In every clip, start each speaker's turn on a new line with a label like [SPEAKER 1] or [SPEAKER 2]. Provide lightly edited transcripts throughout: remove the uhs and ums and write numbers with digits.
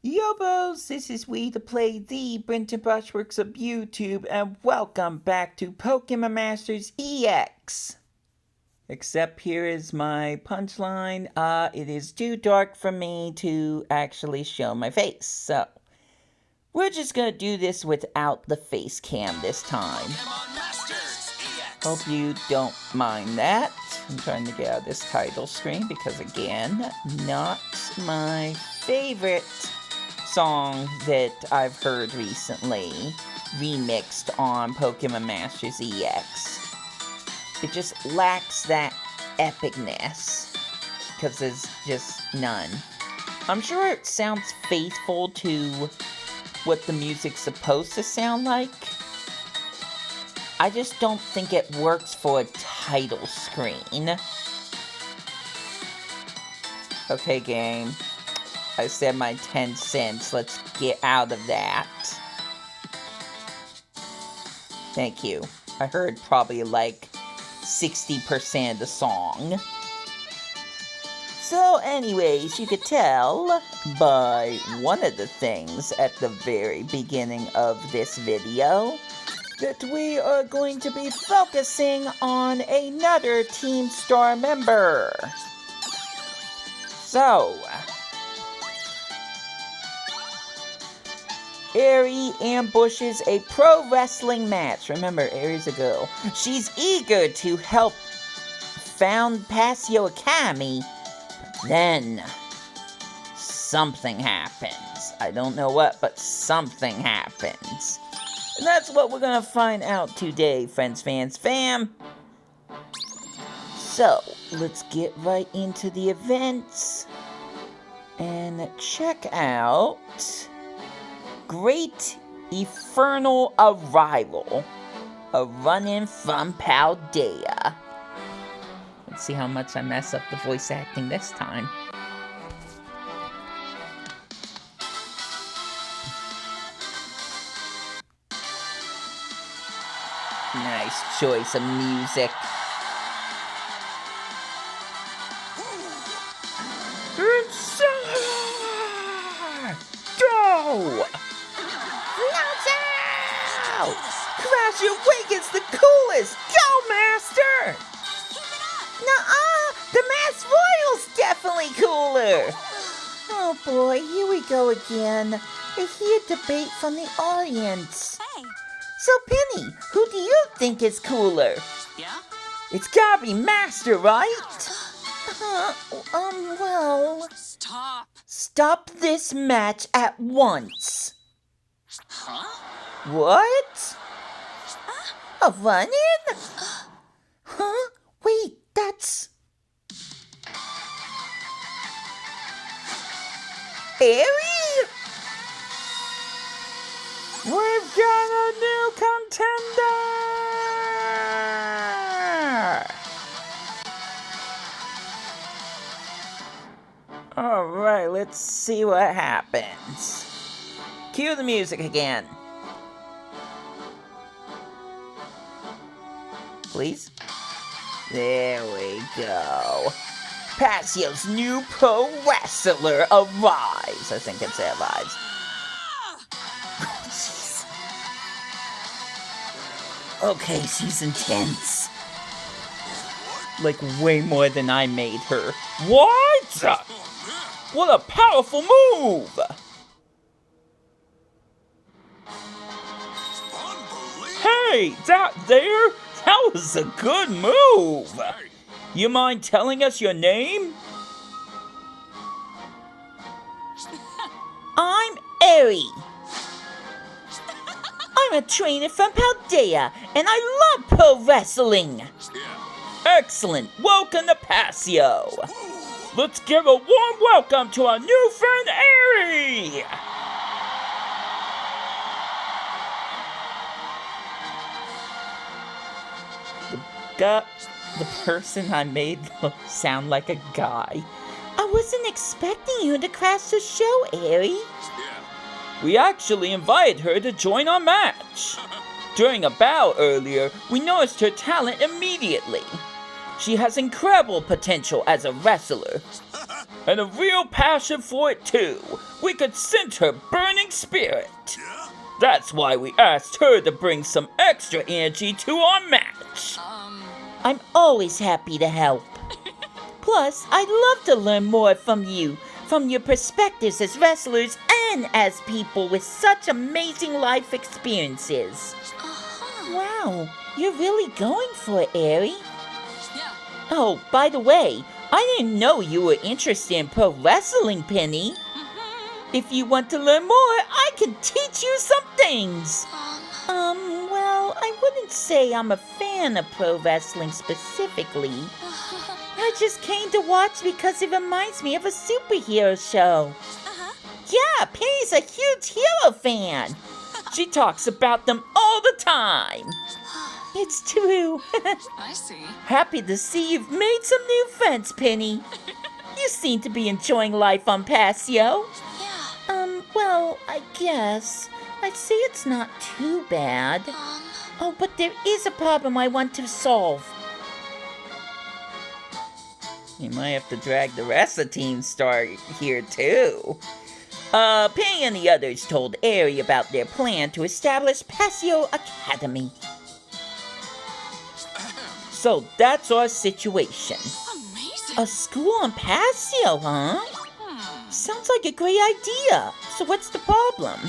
[SPEAKER 1] Yobos, this is Wii2PLAY, the Brenton Brushworks of YouTube, and welcome back to PkmnMasterEX. Except here is my punchline. It is too dark for me to actually show my face, so we're just gonna do this without the face cam this time. Hope you don't mind that. I'm trying to get out of this title screen because, again, not my favorite song that I've heard recently remixed on PkmnMasterEX. It just lacks that epicness because there's just none. I'm sure it sounds faithful to what the music's supposed to sound like. I just don't think it works for a title screen. Okay, game. I said my 10 cents. Let's get out of that. Thank you. I heard probably like 60% of the song. So anyways, you could tell by one of the things at the very beginning of this video that we are going to be focusing on another Team Star member. So, Eri ambushes a pro wrestling match. Remember, Eri's a girl. She's eager to help found Pasio Academy, but then something happens. I don't know what, but something happens. And that's what we're gonna find out today, friends, fans, fam. So, let's get right into the events and check out Great Infernal Arrival, a run-in from Paldea. Let's see how much I mess up the voice acting this time. Nice choice of music. Go! Out! Crash your Awakens the coolest! Go, Master! Nuh-uh! The Mass Royal's definitely cooler! Oh boy, here we go again. I hear debate from the audience.
[SPEAKER 2] Hey.
[SPEAKER 1] So, Penny, who do you think is cooler?
[SPEAKER 2] Yeah?
[SPEAKER 1] It's gotta be Master, right? Well...
[SPEAKER 2] Stop.
[SPEAKER 1] Stop this match at once.
[SPEAKER 2] Huh?
[SPEAKER 1] What? A run-in? Huh? Wait, that's... Eri? We've got a new contender! Alright, let's see what happens. Cue the music again. Please? There we go. Pasio's new pro wrestler arrives. I think it's arrives. Okay, she's intense. Like, way more than I made her. What? What a powerful move! Hey, that there? That was a good move! You mind telling us your name? I'm Eri. I'm a trainer from Paldea, and I love pro wrestling. Excellent. Welcome to Pasio. Let's give a warm welcome to our new friend, Eri! The person I made sound like a guy. I wasn't expecting you to crash the show, Eri. We actually invited her to join our match. During a bout earlier, we noticed her talent immediately. She has incredible potential as a wrestler. and a real passion for it too. We could sense her burning spirit. That's why we asked her to bring some extra energy to our match. I'm always happy to help. Plus, I'd love to learn more from you, from your perspectives as wrestlers and as people with such amazing life experiences. Wow, you're really going for it, Eri.
[SPEAKER 2] Yeah.
[SPEAKER 1] Oh, by the way, I didn't know you were interested in pro wrestling, Penny. If you want to learn more, I can teach you some things. Well, I wouldn't say I'm a fan of pro wrestling specifically. I just came to watch because it reminds me of a superhero show. Yeah, Penny's a huge hero fan. She talks about them all the time. It's true.
[SPEAKER 2] I see.
[SPEAKER 1] Happy to see you've made some new friends, Penny. You seem to be enjoying life on Paseo. Well, I guess. I'd say it's not too bad. Oh, but there is a problem I want to solve. You might have to drag the rest of the Team Star here, too. Penny and the others told Eri about their plan to establish Paseo Academy. So that's our situation.
[SPEAKER 2] Amazing.
[SPEAKER 1] A school on Paseo, huh? Sounds like a great idea. So what's the problem?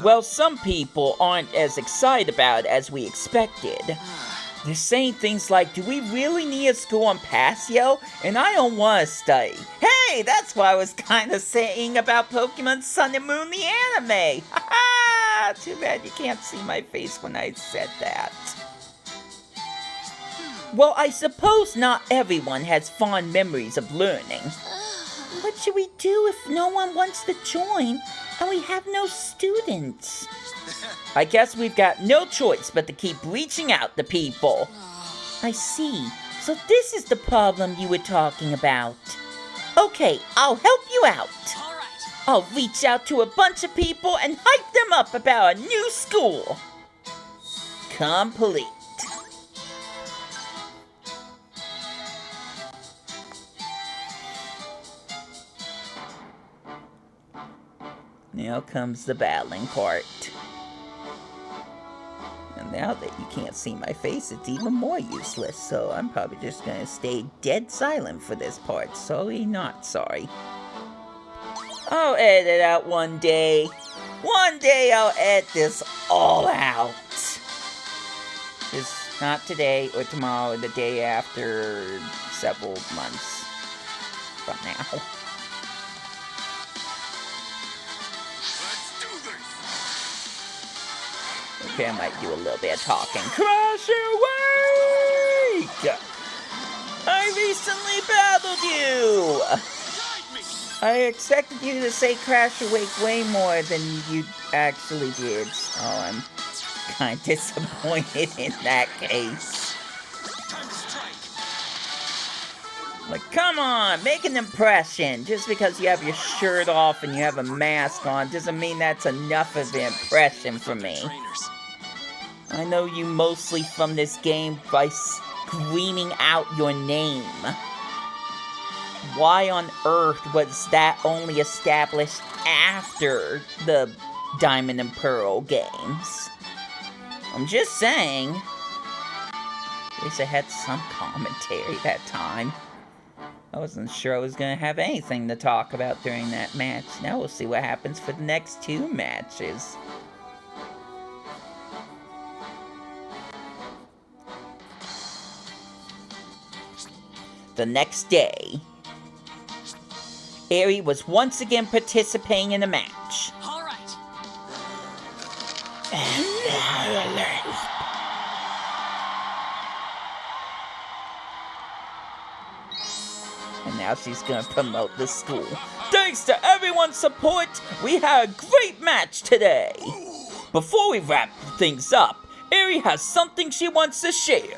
[SPEAKER 1] Well, some people aren't as excited about it as we expected. They're saying things like, do we really need a school on Paseo? And I don't want to study. Hey, that's what I was kind of saying about Pokemon Sun and Moon the anime. Haha! Too bad you can't see my face when I said that. Well, I suppose not everyone has fond memories of learning. What should we do if no one wants to join and we have no students? I guess we've got no choice but to keep reaching out to people. I see. So this is the problem you were talking about. Okay, I'll help you out.
[SPEAKER 2] All right.
[SPEAKER 1] I'll reach out to a bunch of people and hype them up about a new school. Complete. Now comes the battling part. And now that you can't see my face, it's even more useless, so I'm probably just gonna stay dead silent for this part. Sorry, not sorry. I'll edit it out one day. One day I'll edit this all out. Just not today or tomorrow or the day after, several months from now. Okay, I might do a little bit of talking. Crash Awake! I recently battled you! I expected you to say Crash Awake way more than you actually did. Oh, I'm kind of disappointed in that case. Like, come on, make an impression. Just because you have your shirt off and you have a mask on doesn't mean that's enough of an impression for me. I know you mostly from this game by screaming out your name. Why on earth was that only established after the Diamond and Pearl games? I'm just saying. At least I had some commentary that time. I wasn't sure I was going to have anything to talk about during that match. Now we'll see what happens for the next two matches. The next day, Eri was once again participating in a match.
[SPEAKER 2] All right.
[SPEAKER 1] Annihilape. And now she's gonna promote the school. Thanks to everyone's support, we had a great match today. Before we wrap things up, Eri has something she wants to share.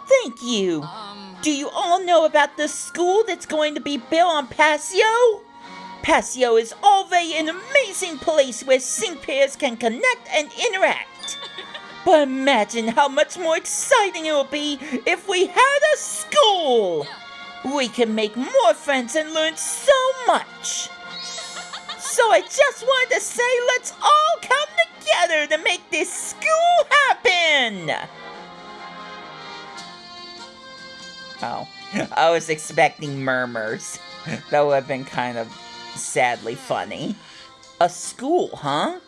[SPEAKER 1] Thank you. Do you all know about the school that's going to be built on Paseo? Paseo is already an amazing place where sync pairs can connect and interact. But imagine how much more exciting it would be if we had a school! We can make more friends and learn so much. So I just wanted to say let's all come together to make this school happen. Oh, I was expecting murmurs. That would have been kind of sadly funny. A school, huh?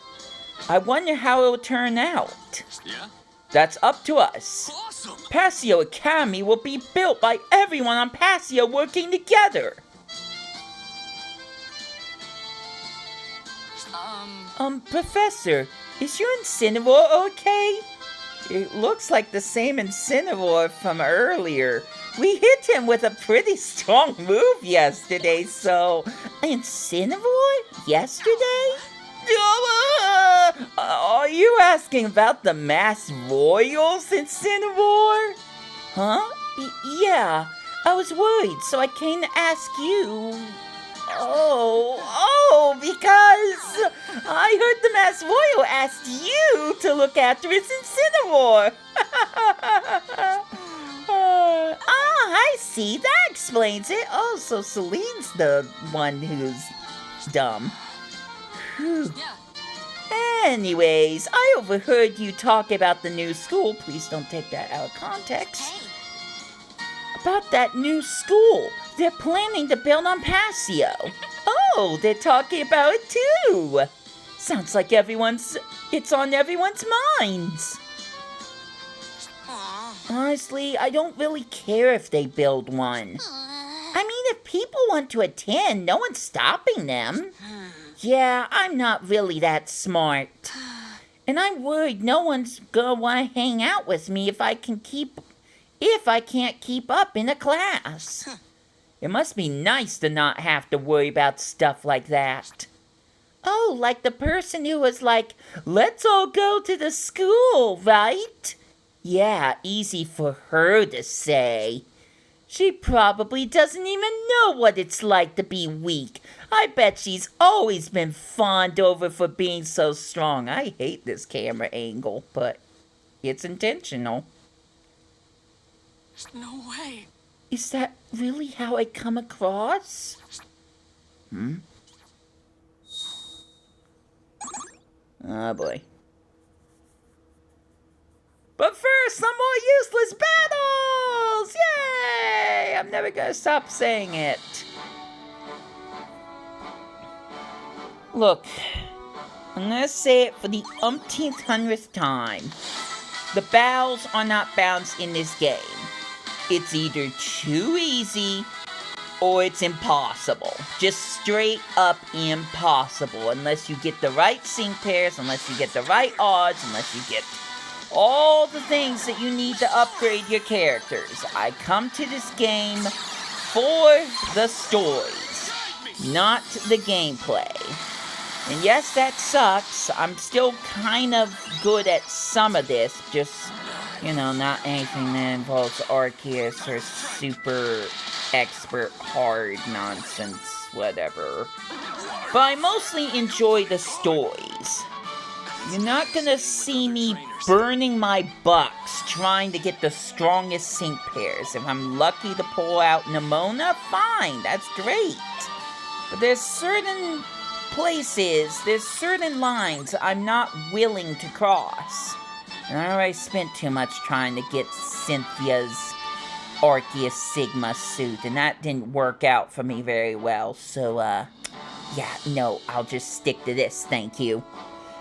[SPEAKER 1] I wonder how it will turn out.
[SPEAKER 3] Yeah?
[SPEAKER 1] That's up to us.
[SPEAKER 3] Awesome!
[SPEAKER 1] Passio Academy will be built by everyone on Passio working together. Professor, is your Incineroar okay? It looks like the same Incineroar from earlier. We hit him with a pretty strong move yesterday, so... Incineroar? Yesterday? Are you asking about the Mass Royals Incineroar? Huh? Yeah, I was worried, so I came to ask you... because I heard the Mass Royal asked you to look after his Incineroar. I see. That explains it. Oh, so Celine's the one who's dumb. Whew.
[SPEAKER 2] Yeah.
[SPEAKER 1] Anyways, I overheard you talk about the new school. Please don't take that out of context.
[SPEAKER 2] Hey.
[SPEAKER 1] About that new school. They're planning to build on Passio. Oh, they're talking about it too. Sounds like it's on everyone's minds. Honestly, I don't really care if they build one. I mean, if people want to attend, no one's stopping them. Yeah, I'm not really that smart. And I'm worried no one's gonna want to hang out with me if I can't keep up in a class. It must be nice to not have to worry about stuff like that. Oh, like the person who was like, let's all go to the school, right? Yeah, easy for her to say. She probably doesn't even know what it's like to be weak. I bet she's always been fawned over for being so strong. I hate this camera angle, but it's intentional.
[SPEAKER 3] No way.
[SPEAKER 1] Is that really how I come across? Oh boy. But first, some more useless battles! Yay! I'm never gonna stop saying it. Look, I'm gonna say it for the umpteenth hundredth time. The battles are not balanced in this game. It's either too easy or it's impossible. Just straight up impossible. Unless you get the right sync pairs, unless you get the right odds, unless you get all the things that you need to upgrade your characters. I come to this game for the stories, not the gameplay. And yes, that sucks. I'm still kind of good at some of this, just, not anything that involves Arceus or super expert hard nonsense, whatever. But I mostly enjoy the stories. You're not gonna see me burning my bucks trying to get the strongest sync pairs. If I'm lucky to pull out Nimona, fine, that's great. But there's certain places, there's certain lines I'm not willing to cross. And I already spent too much trying to get Cynthia's Arceus Sigma suit, and that didn't work out for me very well. So, I'll just stick to this, thank you.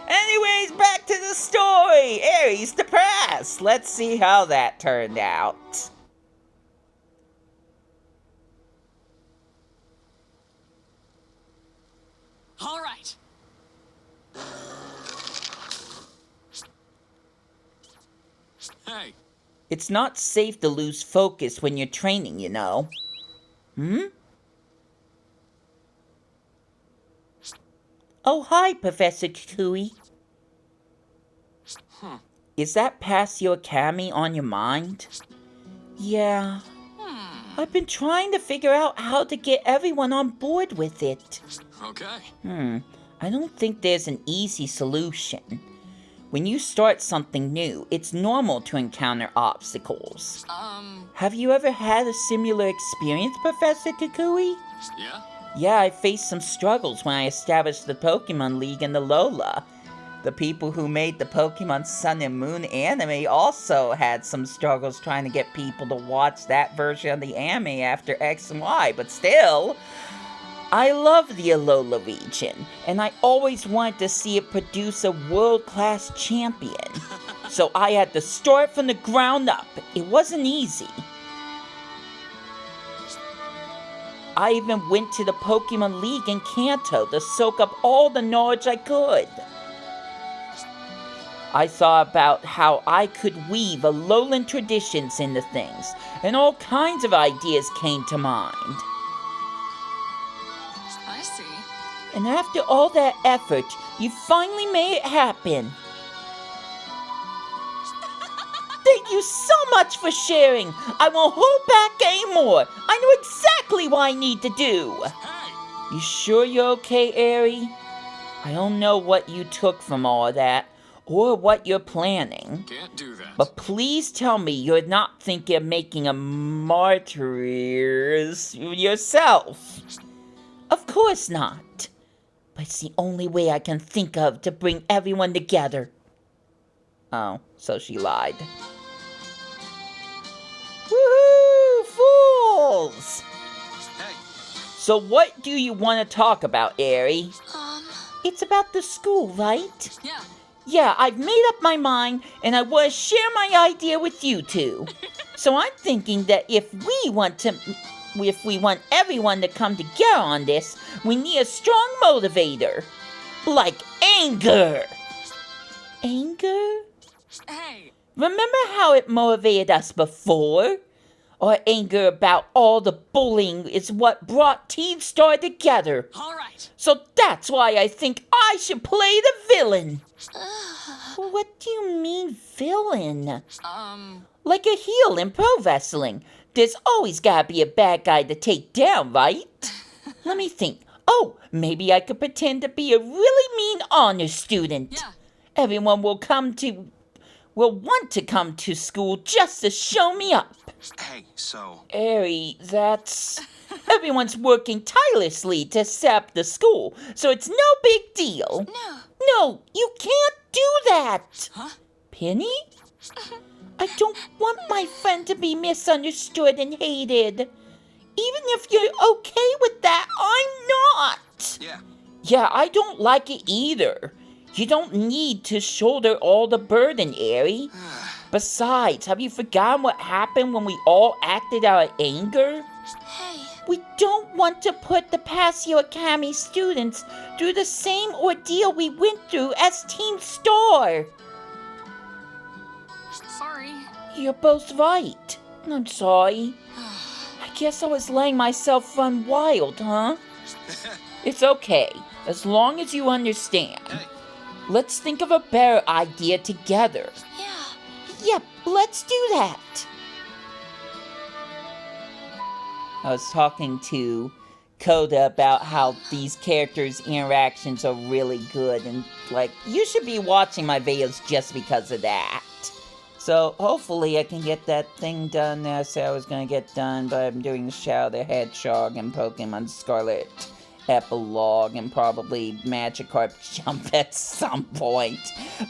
[SPEAKER 1] Anyways, back to the story! Ares depressed! Let's see how that turned out.
[SPEAKER 3] All right. Hey.
[SPEAKER 1] It's not safe to lose focus when you're training, you know. Oh, hi, Professor Kukui. Is that Passio Academy on your mind? Yeah. I've been trying to figure out how to get everyone on board with it.
[SPEAKER 3] Okay.
[SPEAKER 1] I don't think there's an easy solution. When you start something new, it's normal to encounter obstacles. Have you ever had a similar experience, Professor Kukui?
[SPEAKER 3] Yeah?
[SPEAKER 1] Yeah, I faced some struggles when I established the Pokemon League in the Lola. The people who made the Pokemon Sun and Moon anime also had some struggles trying to get people to watch that version of the anime after X and Y, but still, I love the Alola region, and I always wanted to see it produce a world-class champion. So I had to start from the ground up. It wasn't easy. I even went to the Pokemon League in Kanto to soak up all the knowledge I could. I thought about how I could weave Alolan traditions into things, and all kinds of ideas came to mind.
[SPEAKER 2] I see.
[SPEAKER 1] And after all that effort, you finally made it happen. Thank you so much for sharing. I won't hold back anymore. I know exactly what I need to do.
[SPEAKER 3] Hey!
[SPEAKER 1] You sure you're okay, Aerie? I don't know what you took from all that, or what you're planning.
[SPEAKER 3] Can't do that.
[SPEAKER 1] But please tell me you're not thinking of making a martyr yourself. Of course not. But it's the only way I can think of to bring everyone together. Oh, so she lied. Woohoo! Fools!
[SPEAKER 3] Hey!
[SPEAKER 1] So what do you want to talk about, Aerie? It's about the school, right?
[SPEAKER 2] Yeah.
[SPEAKER 1] Yeah, I've made up my mind, and I want to share my idea with you two. So I'm thinking that if we want everyone to come together on this, we need a strong motivator. Like anger. Anger?
[SPEAKER 2] Hey.
[SPEAKER 1] Remember how it motivated us before? Our anger about all the bullying is what brought Team Star together.
[SPEAKER 2] All right.
[SPEAKER 1] So that's why I think I should play the villain. What do you mean, villain? Like a heel in pro wrestling. There's always gotta be a bad guy to take down, right? Let me think. Oh, maybe I could pretend to be a really mean honor student.
[SPEAKER 2] Yeah.
[SPEAKER 1] Everyone will want to come to school just to show me up.
[SPEAKER 4] Hey, so...
[SPEAKER 1] Aerie, that's... Everyone's working tirelessly to set up the school, so it's no big deal.
[SPEAKER 2] No.
[SPEAKER 1] No, you can't do that!
[SPEAKER 2] Huh?
[SPEAKER 1] Penny? I don't want my friend to be misunderstood and hated. Even if you're okay with that, I'm not!
[SPEAKER 4] Yeah.
[SPEAKER 1] Yeah, I don't like it either. You don't need to shoulder all the burden, Aerie. Besides, have you forgotten what happened when we all acted out of anger?
[SPEAKER 2] Hey.
[SPEAKER 1] We don't want to put the Passio Academy students through the same ordeal we went through as Team Star.
[SPEAKER 2] Sorry.
[SPEAKER 1] You're both right. I'm sorry. I guess I was letting myself run wild, huh? It's okay, as long as you understand.
[SPEAKER 4] Hey.
[SPEAKER 1] Let's think of a better idea together.
[SPEAKER 2] Yeah.
[SPEAKER 1] Yep, let's do that. I was talking to Coda about how these characters' interactions are really good, and like, you should be watching my videos just because of that. So hopefully I can get that thing done that I said I was gonna get done, but I'm doing the Shadow the Hedgehog and Pokemon Scarlet epilogue and probably Magikarp Jump at some point.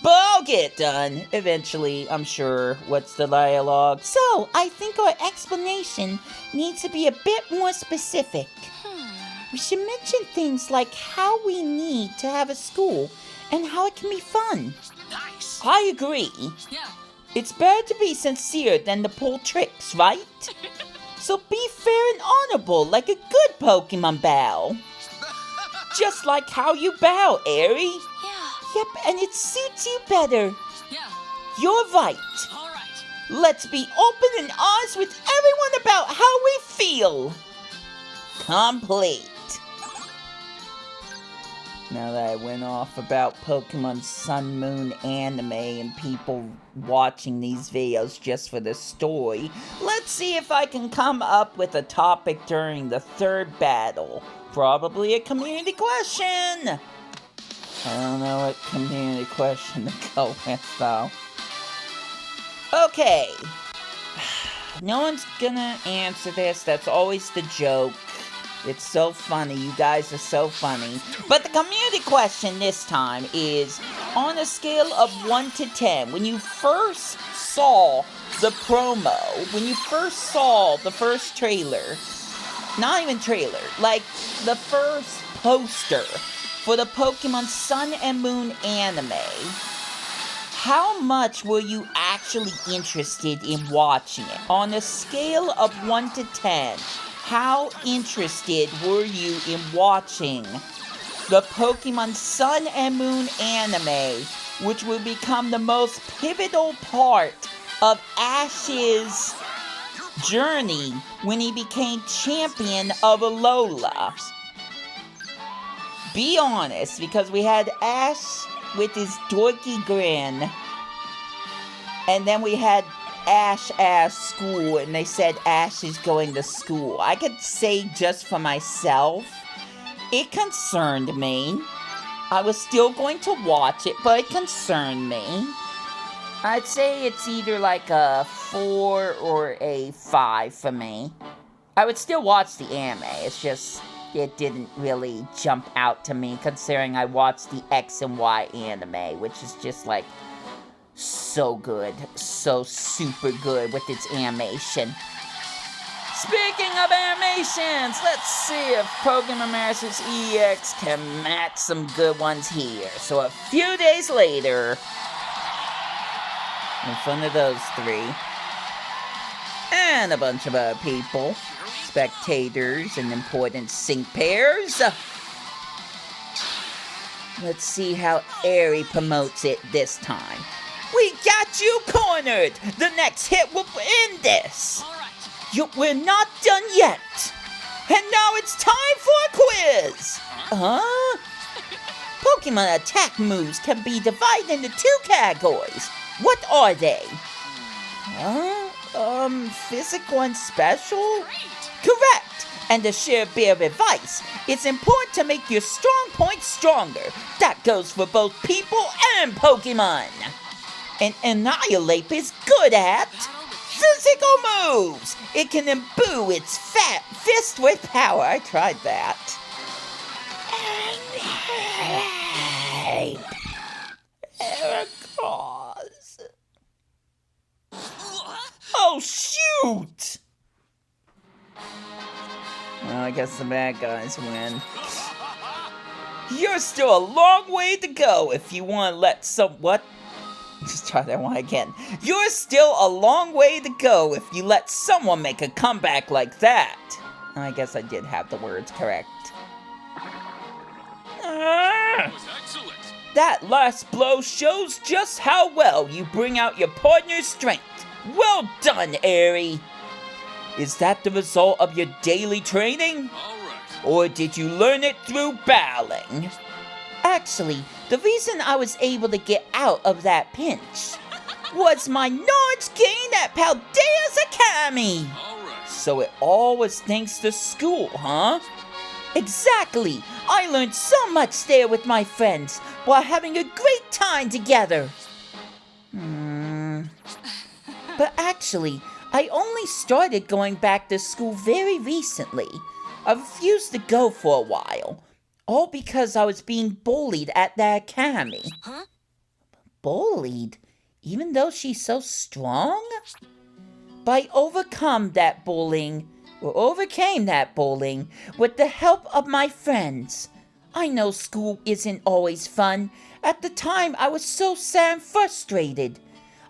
[SPEAKER 1] But I'll get it done eventually, I'm sure. What's the dialogue? So, I think our explanation needs to be a bit more specific. We should mention things like how we need to have a school and how it can be fun.
[SPEAKER 3] Nice!
[SPEAKER 1] I agree.
[SPEAKER 2] Yeah.
[SPEAKER 1] It's better to be sincere than to pull tricks, right? So be fair and honorable like a good Pokemon bow. Just like how you bow, Aerie.
[SPEAKER 2] Yeah.
[SPEAKER 1] Yep, and it suits you better.
[SPEAKER 2] Yeah.
[SPEAKER 1] You're right.
[SPEAKER 2] All right.
[SPEAKER 1] Let's be open and honest with everyone about how we feel. Complete. Now that I went off about Pokemon Sun Moon anime and people watching these videos just for the story, let's see if I can come up with a topic during the third battle. Probably a community question. I don't know what community question to go with, though. Okay. No one's gonna answer this. That's always the joke. It's so funny. You guys are so funny. But the community question this time is, on a scale of 1 to 10, when you first saw the promo, when you first saw the first trailer, not even trailer, like the first poster for the Pokemon Sun and Moon anime, how much were you actually interested in watching it? On a scale of 1 to 10, how interested were you in watching the Pokemon Sun and Moon anime, which will become the most pivotal part of Ash's journey when he became champion of Alola? Be honest, because we had Ash with his dorky grin, and then we had Ash as school, and they said Ash is going to school. I could say just for myself, it concerned me. I was still going to watch it, but it concerned me. I'd say it's either like a 4 or a 5 for me. I would still watch the anime, it's just, it didn't really jump out to me, considering I watched the X and Y anime, which is just like, so good, so super good with its animation. Speaking of animations, let's see if PkmnMasterEX can match some good ones here. So a few days later, in front of those three, and a bunch of other people, spectators and important sync pairs, let's see how Aerie promotes it this time. We got you cornered! The next hit will end this! We're not done yet! And now it's time for a quiz! Huh? Pokemon attack moves can be divided into 2 categories. What are they? Physical and special? Correct! And to share a bit of advice, it's important to make your strong points stronger. That goes for both people and Pokemon. And Annihilape is good at physical moves! It can imbue its fat fist with power. I tried that. Annihilape. Heracross. Oh, shoot! Well, I guess the bad guys win. You're still a long way to go if you want to let what? Just try that one again. You're still a long way to go if you let someone make a comeback like that. I guess I did have the words correct. That last blow shows just how well you bring out your partner's strength. Well done, Aerie. Is that the result of your daily training? Or did you learn it through battling? Actually, the reason I was able to get out of that pinch was my knowledge gained at Paldea's Academy. So it all was thanks to school, huh? Exactly. I learned so much there with my friends while having a great time together. But actually, I only started going back to school very recently. I refused to go for a while. All because I was being bullied at the academy.
[SPEAKER 2] Huh?
[SPEAKER 1] Bullied? Even though she's so strong? But I overcame that bullying with the help of my friends. I know school isn't always fun. At the time, I was so sad and frustrated.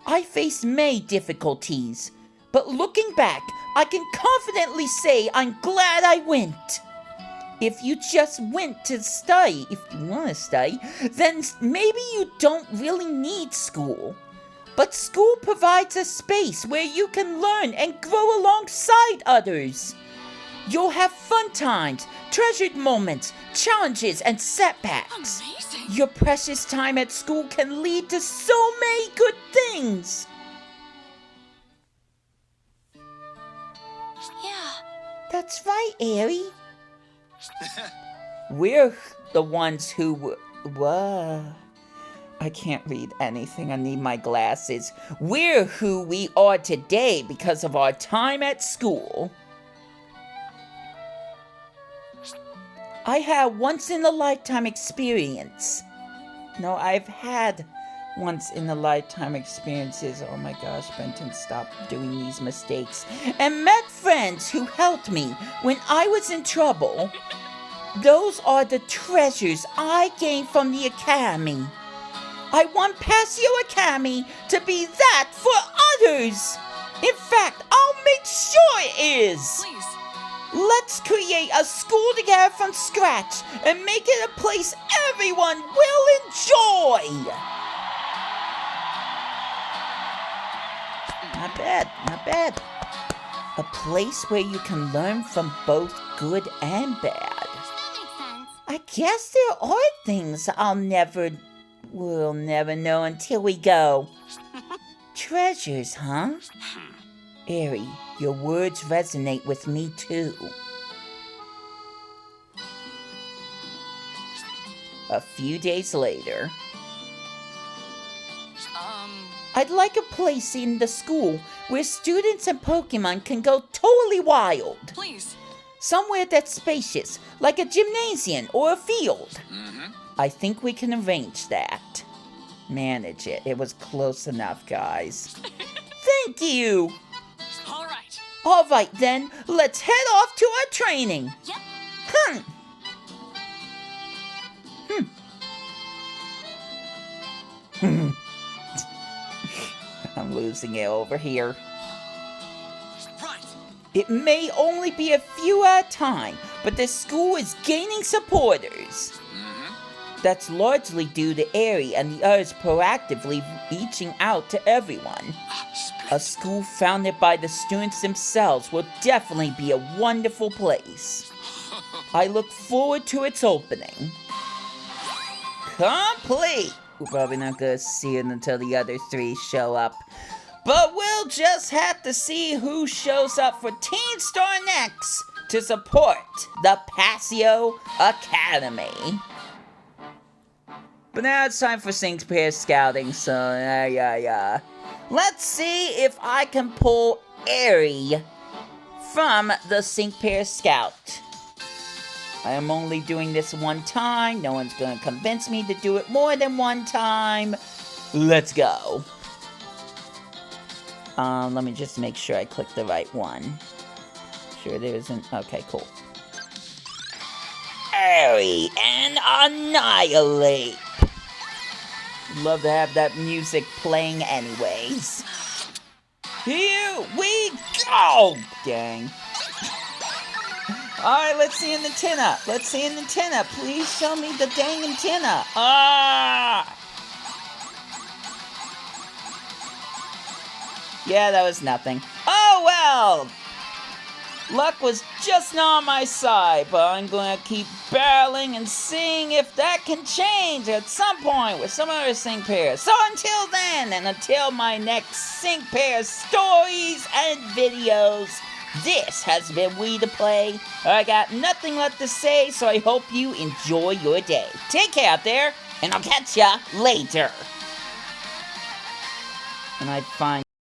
[SPEAKER 1] I faced many difficulties. But looking back, I can confidently say I'm glad I went. If you just went to study, if you want to study, then maybe you don't really need school. But school provides a space where you can learn and grow alongside others. You'll have fun times, treasured moments, challenges, and setbacks.
[SPEAKER 2] Amazing.
[SPEAKER 1] Your precious time at school can lead to so many good things.
[SPEAKER 2] Yeah.
[SPEAKER 1] That's right, Aerie. We're the ones who Whoa. I can't read anything. I need my glasses. We're who we are today because of our time at school. I had once-in-a-lifetime experience. No, I've had once-in-a-lifetime experiences. Oh my gosh, Benton, stop doing these mistakes. And met friends who helped me when I was in trouble. Those are the treasures I gained from the academy. I want Passio Academy to be that for others. In fact, I'll make sure it is.
[SPEAKER 2] Please.
[SPEAKER 1] Let's create a school together from scratch and make it a place everyone will enjoy. Not bad, not bad. A place where you can learn from both good and bad.
[SPEAKER 4] That makes sense.
[SPEAKER 1] I guess there are things we'll never know until we go. Treasures, huh? Eri, your words resonate with me too. A few days later, I'd like a place in the school where students and Pokemon can go totally wild.
[SPEAKER 2] Please.
[SPEAKER 1] Somewhere that's spacious, like a gymnasium or a field. I think we can arrange that. Manage it. It was close enough, guys. Thank you!
[SPEAKER 2] All right.
[SPEAKER 1] All right, then, let's head off to our training.
[SPEAKER 2] Yep.
[SPEAKER 1] I'm losing it over here.
[SPEAKER 3] Right.
[SPEAKER 1] It may only be a few at a time, but the school is gaining supporters. That's largely due to Eri and the others proactively reaching out to everyone. A school founded by the students themselves will definitely be a wonderful place. I look forward to its opening. Complete! We're probably not gonna see it until the other three show up. But we'll just have to see who shows up for Teen Star next to support the Passio Academy. But now it's time for Sync Pair Scouting, so yeah. Let's see if I can pull Eri from the Sync Pair Scout. I am only doing this one time. No one's gonna convince me to do it more than one time. Let's go. Let me just make sure I click the right one. Sure there isn't. Okay, cool. Eri and Annihilape. Love to have that music playing anyways. Here we go! Dang. Alright, let's see an antenna. Let's see an antenna. Please show me the dang antenna. Ah! Yeah, that was nothing. Oh well! Luck was just not on my side, but I'm gonna keep battling and seeing if that can change at some point with some other Sync Pair. So until then, and until my next Sync Pair stories and videos, this has been Wii2PLAY. I got nothing left to say, so I hope you enjoy your day. Take care out there, and I'll catch ya later. And I find